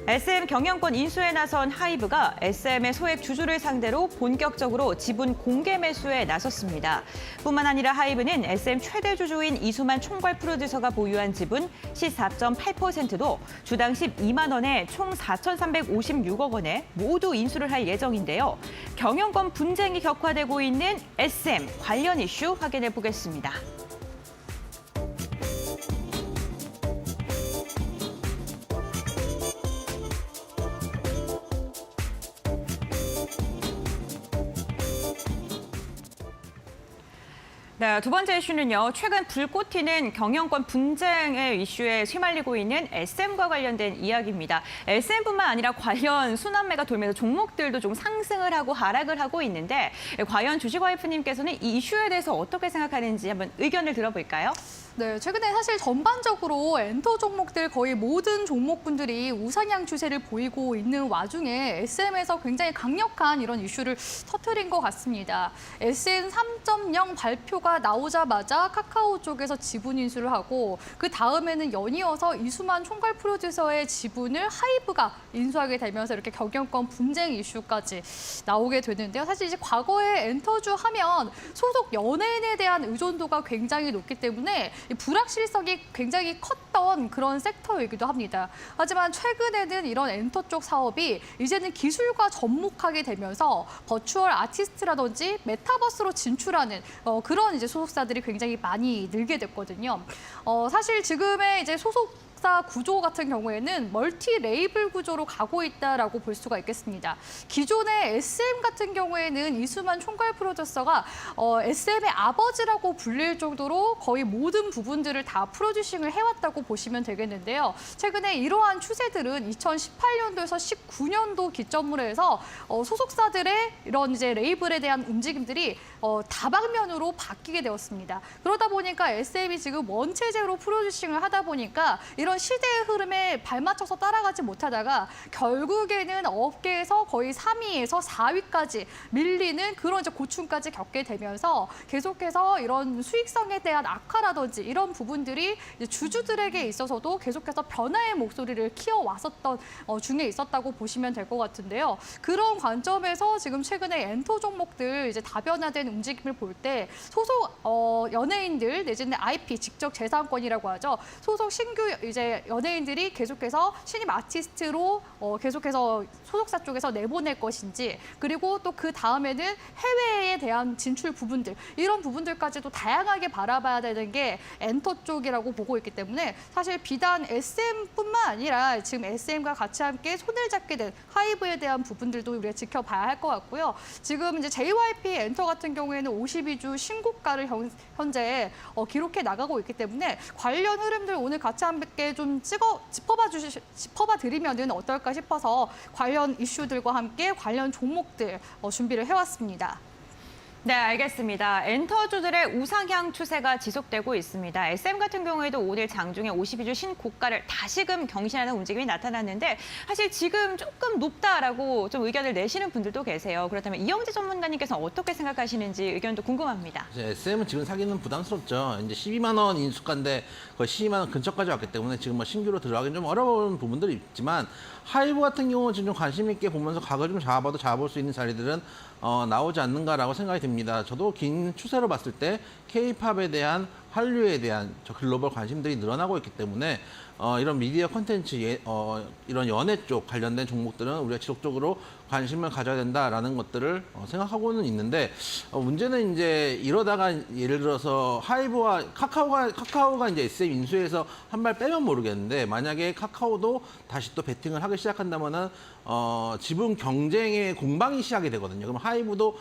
SM 경영권 인수에 나선 하이브가 SM의 소액 주주를 상대로 본격적으로 지분 공개 매수에 나섰습니다. 뿐만 아니라 하이브는 SM 최대 주주인 이수만 총괄 프로듀서가 보유한 지분 14.8%도 주당 12만 원에 총 4,356억 원에 모두 인수를 할 예정인데요. 경영권 분쟁이 격화되고 있는 SM 관련 이슈 확인해 보겠습니다. 네, 두 번째 이슈는요. 최근 불꽃 튀는 경영권 분쟁의 이슈에 휘말리고 있는 SM과 관련된 이야기입니다. SM뿐만 아니라 관련 순환매가 돌면서 종목들도 좀 상승을 하고 하락을 하고 있는데 과연 주식와이프님께서는 이 이슈에 대해서 어떻게 생각하는지 한번 의견을 들어볼까요? 네, 최근에 사실 전반적으로 엔터 종목들 거의 모든 종목군들이 우상향 추세를 보이고 있는 와중에 SM에서 굉장히 강력한 이런 이슈를 터뜨린 것 같습니다. SM 3.0 발표가 나오자마자 카카오 쪽에서 지분 인수를 하고 그 다음에는 연이어서 이수만 총괄 프로듀서의 지분을 하이브가 인수하게 되면서 이렇게 경영권 분쟁 이슈까지 나오게 되는데요. 사실 이제 과거에 엔터주 하면 소속 연예인에 대한 의존도가 굉장히 높기 때문에 이 불확실성이 굉장히 컸던 그런 섹터이기도 합니다. 하지만 최근에는 이런 엔터 쪽 사업이 이제는 기술과 접목하게 되면서 버추얼 아티스트라든지 메타버스로 진출하는 그런 이제 소속사들이 굉장히 많이 늘게 됐거든요. 사실 지금의 이제 소속 구조 같은 경우에는 멀티 레이블 구조로 가고 있다라고 볼 수가 있겠습니다. 기존의 SM 같은 경우에는 이수만 총괄 프로듀서가 SM의 아버지라고 불릴 정도로 거의 모든 부분들을 다 프로듀싱을 해왔다고 보시면 되겠는데요. 최근에 이러한 추세들은 2018년도에서 19년도 기점으로 해서 소속사들의 이런 이제 레이블에 대한 움직임들이 다방면으로 바뀌게 되었습니다. 그러다 보니까 SM이 지금 원체제로 프로듀싱을 하다 보니까 이런 시대의 흐름에 발맞춰서 따라가지 못하다가 결국에는 업계에서 거의 3위에서 4위까지 밀리는 그런 이제 고충까지 겪게 되면서 계속해서 이런 수익성에 대한 악화라든지 이런 부분들이 이제 주주들에게 있어서도 계속해서 변화의 목소리를 키워왔었던 중에 있었다고 보시면 될 것 같은데요. 그런 관점에서 지금 최근에 엔터 종목들 이제 다변화된 움직임을 볼 때 소속 연예인들 내지는 IP 직접 재산권이라고 하죠. 소속 신규 이제 연예인들이 계속해서 신입 아티스트로 계속해서 소속사 쪽에서 내보낼 것인지 그리고 또 그 다음에는 해외에 대한 진출 부분들 이런 부분들까지도 다양하게 바라봐야 되는 게 엔터 쪽이라고 보고 있기 때문에 사실 비단 SM뿐만 아니라 지금 SM과 같이 함께 손을 잡게 된 하이브에 대한 부분들도 우리가 지켜봐야 할 것 같고요. 지금 이제 JYP 엔터 같은 경우에는 52주 신고가를 현재 기록해 나가고 있기 때문에 관련 흐름들 오늘 같이 함께 좀 짚어봐 드리면은 어떨까 싶어서 관련 이슈들과 함께 관련 종목들 준비를 해왔습니다. 네, 알겠습니다. 엔터주들의 우상향 추세가 지속되고 있습니다. SM 같은 경우에도 오늘 장중에 52주 신고가를 다시금 경신하는 움직임이 나타났는데 사실 지금 조금 높다라고 좀 의견을 내시는 분들도 계세요. 그렇다면 이영재 전문가님께서는 어떻게 생각하시는지 의견도 궁금합니다. SM은 지금 사기는 부담스럽죠. 이제 12만 원 인수가인데 거의 12만 원 근처까지 왔기 때문에 지금 뭐 신규로 들어가기는 좀 어려운 부분들이 있지만 하이브 같은 경우는 지금 좀 관심 있게 보면서 각을 좀 잡아볼 수 있는 자리들은 나오지 않는가라고 생각이 듭니다. 저도 긴 추세로 봤을 때 K-팝에 대한 한류에 대한 글로벌 관심들이 늘어나고 있기 때문에 이런 미디어 콘텐츠, 이런 연예 쪽 관련된 종목들은 우리가 지속적으로 관심을 가져야 된다라는 것들을 생각하고는 있는데 문제는 이제 이러다가 예를 들어서 하이브와 카카오가 이제 SM 인수해서 한 발 빼면 모르겠는데 만약에 카카오도 다시 또 베팅을 하기 시작한다면은 지분 경쟁의 공방이 시작이 되거든요. 그럼 하이브도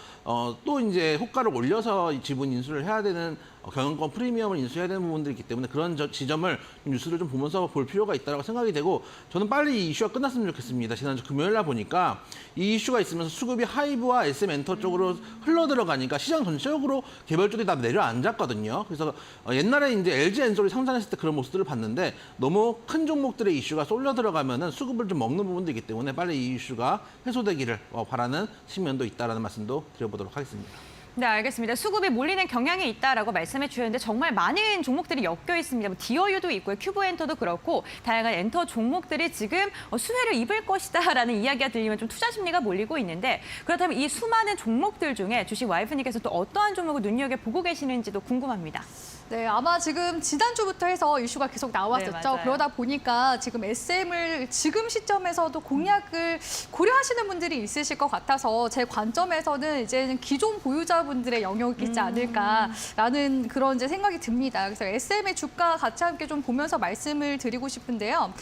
또 이제 호가를 올려서 지분 인수를 해야 되는 경영권 프리미엄을 인수해야 되는 부분들이 있기 때문에 그런 지점을 뉴스를 좀 보면서 볼 필요가 있다고 생각이 되고 저는 빨리 이 이슈가 끝났으면 좋겠습니다. 지난주 금요일 날 보니까 이 이슈가 있으면서 수급이 하이브와 SM 엔터 쪽으로 흘러들어가니까 시장 전체적으로 개별적이 다 내려앉았거든요. 그래서 옛날에 이제 LG 엔솔이 상장했을 때 그런 모습들을 봤는데 너무 큰 종목들의 이슈가 쏠려 들어가면은 수급을 좀 먹는 부분도 있기 때문에 빨리 이 이슈가 해소되기를 바라는 측면도 있다라는 말씀도 드려보도록 하겠습니다. 네, 알겠습니다. 수급이 몰리는 경향이 있다라고 말씀해 주셨는데 정말 많은 종목들이 엮여 있습니다. 뭐 디어유도 있고요, 큐브엔터도 그렇고 다양한 엔터 종목들이 지금 수혜를 입을 것이다라는 이야기가 들리면 좀 투자 심리가 몰리고 있는데 그렇다면 이 수많은 종목들 중에 주식 와이프님께서 또 어떠한 종목을 눈여겨보고 계시는지도 궁금합니다. 네, 아마 지금 지난주부터 해서 이슈가 계속 나왔었죠. 네, 맞아요. 그러다 보니까 지금 SM을 지금 시점에서도 공략을 고려하시는 분들이 있으실 것 같아서 제 관점에서는 이제는 기존 보유자분들의 영역이 있지 않을까라는 그런 이제 생각이 듭니다. 그래서 SM의 주가 같이 함께 좀 보면서 말씀을 드리고 싶은데요.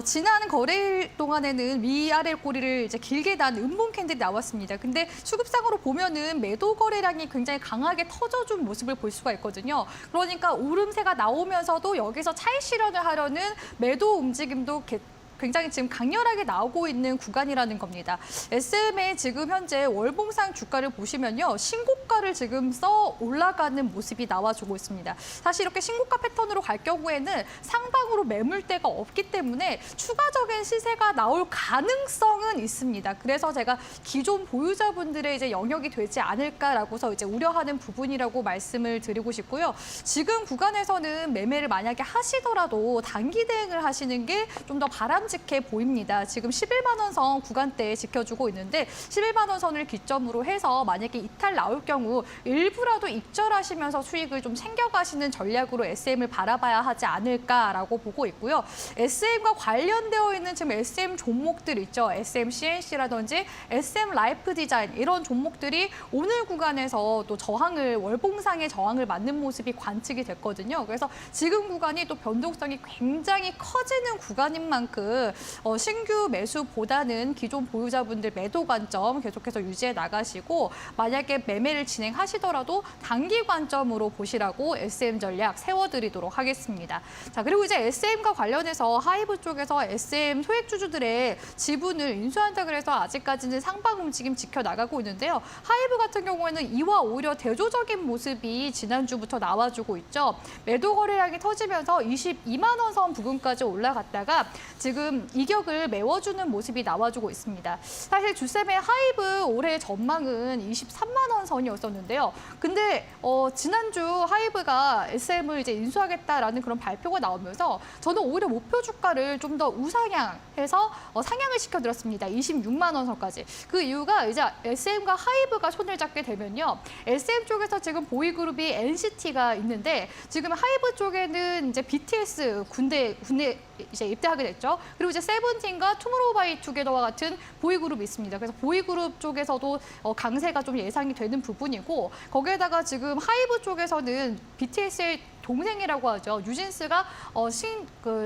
지난 거래일 동안에는 위아래 꼬리를 이제 길게 단 음봉 캔들이 나왔습니다. 근데 수급상으로 보면은 매도 거래량이 굉장히 강하게 터져준 모습을 볼 수가 있거든요. 그러니까 오름세가 나오면서도 여기서 차익 실현을 하려는 매도 움직임도 굉장히 지금 강렬하게 나오고 있는 구간이라는 겁니다. SM의 지금 현재 월봉상 주가를 보시면요. 신고가를 지금 써 올라가는 모습이 나와주고 있습니다. 사실 이렇게 신고가 패턴으로 갈 경우에는 상방으로 매물대가 없기 때문에 추가적인 시세가 나올 가능성은 있습니다. 그래서 제가 기존 보유자분들의 이제 영역이 되지 않을까라고서 이제 우려하는 부분이라고 말씀을 드리고 싶고요. 지금 구간에서는 매매를 만약에 하시더라도 단기 대응을 하시는 게 좀 더 바람직해 보입니다. 지금 11만 원 선 구간대에 지켜주고 있는데 11만 원 선을 기점으로 해서 만약에 이탈 나올 경우 일부라도 입절하시면서 수익을 좀 챙겨가시는 전략으로 SM을 바라봐야 하지 않을까라고 보고 있고요. SM과 관련되어 있는 지금 SM 종목들 있죠. SM CNC라든지 SM 라이프 디자인 이런 종목들이 오늘 구간에서 또 월봉상의 저항을 맞는 모습이 관측이 됐거든요. 그래서 지금 구간이 또 변동성이 굉장히 커지는 구간인 만큼 신규 매수보다는 기존 보유자분들 매도 관점 계속해서 유지해 나가시고 만약에 매매를 진행하시더라도 단기 관점으로 보시라고 SM 전략 세워드리도록 하겠습니다. 자, 그리고 이제 SM과 관련해서 하이브 쪽에서 SM 소액주주들의 지분을 인수한다 그래서 아직까지는 상방 움직임 지켜나가고 있는데요. 하이브 같은 경우에는 이와 오히려 대조적인 모습이 지난주부터 나와주고 있죠. 매도 거래량이 터지면서 22만 원 선 부근까지 올라갔다가 지금 이격을 메워주는 모습이 나와주고 있습니다. 사실 주셈의 하이브 올해 전망은 23만 원 선이었었는데요. 근데 지난주 하이브가 SM을 이제 인수하겠다라는 그런 발표가 나오면서 저는 오히려 목표 주가를 좀 더 우상향해서 상향을 시켜드렸습니다. 26만 원 선까지. 그 이유가 이제 SM과 하이브가 손을 잡게 되면요. SM 쪽에서 지금 보이그룹이 NCT가 있는데 지금 하이브 쪽에는 이제 BTS 군대 이제 입대하게 됐죠. 그리고 이제 세븐틴과 투모로우바이투게더와 같은 보이그룹이 있습니다. 그래서 보이그룹 쪽에서도 강세가 좀 예상이 되는 부분이고 거기에다가 지금 하이브 쪽에서는 BTS의 동생이라고 하죠. 뉴진스가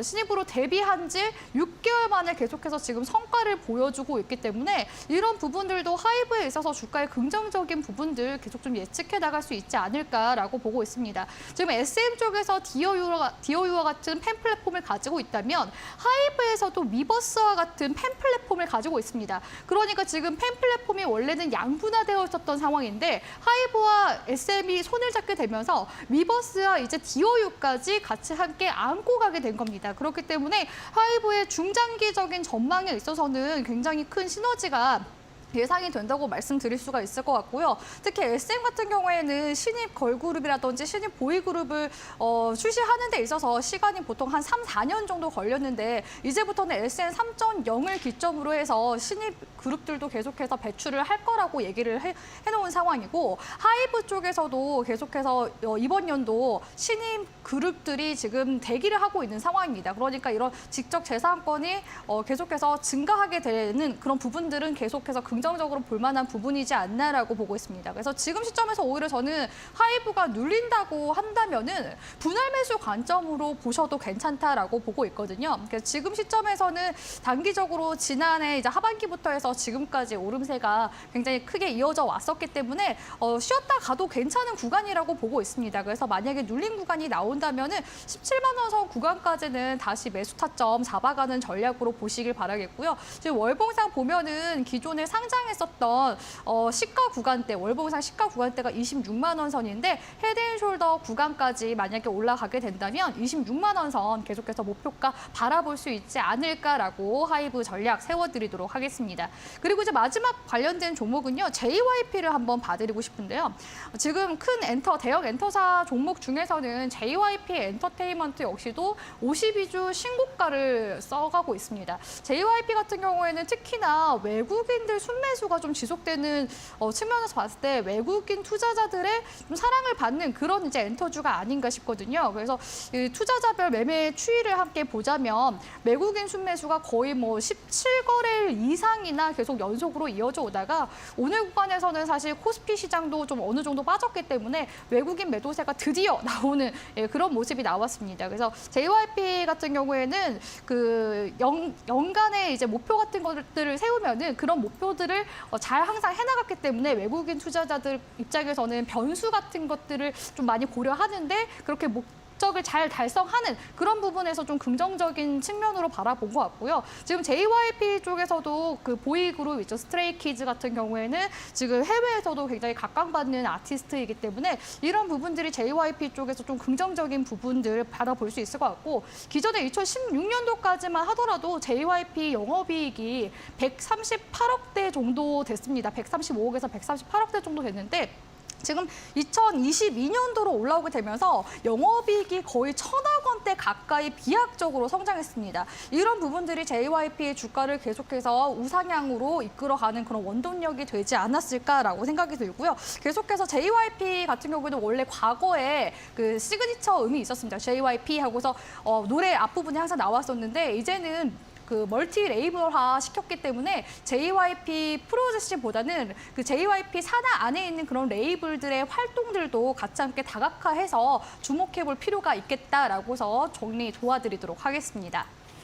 신입으로 데뷔한 지 6개월 만에 계속해서 지금 성과를 보여주고 있기 때문에 이런 부분들도 하이브에 있어서 주가의 긍정적인 부분들 계속 좀 예측해 나갈 수 있지 않을까라고 보고 있습니다. 지금 SM 쪽에서 디어유와 같은 팬 플랫폼을 가지고 있다면 하이브에서도 위버스와 같은 팬 플랫폼을 가지고 있습니다. 그러니까 지금 팬 플랫폼이 원래는 양분화되어 있었던 상황인데 하이브와 SM이 손을 잡게 되면서 위버스와 이제 디어유까지 같이 함께 안고 가게 된 겁니다. 그렇기 때문에 하이브의 중장기적인 전망에 있어서는 굉장히 큰 시너지가 예상이 된다고 말씀드릴 수가 있을 것 같고요. 특히 SM 같은 경우에는 신입 걸그룹이라든지 신입 보이그룹을 출시하는 데 있어서 시간이 보통 한 3, 4년 정도 걸렸는데 이제부터는 SM 3.0을 기점으로 해서 신입 그룹들도 계속해서 배출을 할 거라고 얘기를 해놓은 상황이고 하이브 쪽에서도 계속해서 이번 연도 신입 그룹들이 지금 대기를 하고 있는 상황입니다. 그러니까 이런 지적 재산권이 계속해서 증가하게 되는 그런 부분들은 계속해서 긍정적으로 볼 만한 부분이지 않나라고 보고 있습니다. 그래서 지금 시점에서 오히려 저는 하이브가 눌린다고 한다면은 분할 매수 관점으로 보셔도 괜찮다라고 보고 있거든요. 그래서 지금 시점에서는 단기적으로 지난해 이제 하반기부터 해서 지금까지 오름세가 굉장히 크게 이어져 왔었기 때문에 쉬었다 가도 괜찮은 구간이라고 보고 있습니다. 그래서 만약에 눌린 구간이 나온다면은 17만 원 선 구간까지는 다시 매수 타점 잡아가는 전략으로 보시길 바라겠고요. 지금 월봉상 보면은 기존의 상징 상장했었던 시가 구간대, 월봉상 시가 구간대가 26만 원 선인데 헤드앤숄더 구간까지 만약에 올라가게 된다면 26만 원 선 계속해서 목표가 바라볼 수 있지 않을까라고 하이브 전략 세워드리도록 하겠습니다. 그리고 이제 마지막 관련된 종목은요, JYP를 한번 봐드리고 싶은데요. 지금 큰 대형 엔터사 종목 중에서는 JYP 엔터테인먼트 역시도 52주 신고가를 써가고 있습니다. JYP 같은 경우에는 특히나 외국인들 순매수가 좀 지속되는 측면에서 봤을 때 외국인 투자자들의 좀 사랑을 받는 그런 이제 엔터주가 아닌가 싶거든요. 그래서 이 투자자별 매매 추이를 함께 보자면 외국인 순매수가 거의 뭐 17거래일 이상이나 계속 연속으로 이어져 오다가 오늘 구간에서는 사실 코스피 시장도 좀 어느 정도 빠졌기 때문에 외국인 매도세가 드디어 나오는 그런 모습이 나왔습니다. 그래서 JYP 같은 경우에는 그 연간의 이제 목표 같은 것들을 세우면은 그런 목표들을 잘 항상 해나갔기 때문에 외국인 투자자들 입장에서는 변수 같은 것들을 좀 많이 고려하는데 그렇게 목적을 잘 달성하는 그런 부분에서 좀 긍정적인 측면으로 바라본 것 같고요. 지금 JYP 쪽에서도 그 보이그룹 있죠. 스트레이키즈 같은 경우에는 지금 해외에서도 굉장히 각광받는 아티스트이기 때문에 이런 부분들이 JYP 쪽에서 좀 긍정적인 부분들을 바라볼 수 있을 것 같고 기존에 2016년도까지만 하더라도 JYP 영업이익이 138억대 정도 됐습니다. 135억에서 138억대 정도 됐는데 지금 2022년도로 올라오게 되면서 영업이익이 거의 1,000억 원대 가까이 비약적으로 성장했습니다. 이런 부분들이 JYP의 주가를 계속해서 우상향으로 이끌어가는 그런 원동력이 되지 않았을까라고 생각이 들고요. 계속해서 JYP 같은 경우에는 원래 과거에 그 시그니처 음이 있었습니다. JYP 하고서 노래 앞부분이 항상 나왔었는데 이제는 그 멀티 레이블화 시켰기 때문에 JYP 프로젝트보다는 그 JYP 산하 안에 있는 그런 레이블들의 활동들도 같이 함께 다각화해서 주목해볼 필요가 있겠다라고서 정리 도와드리도록 하겠습니다.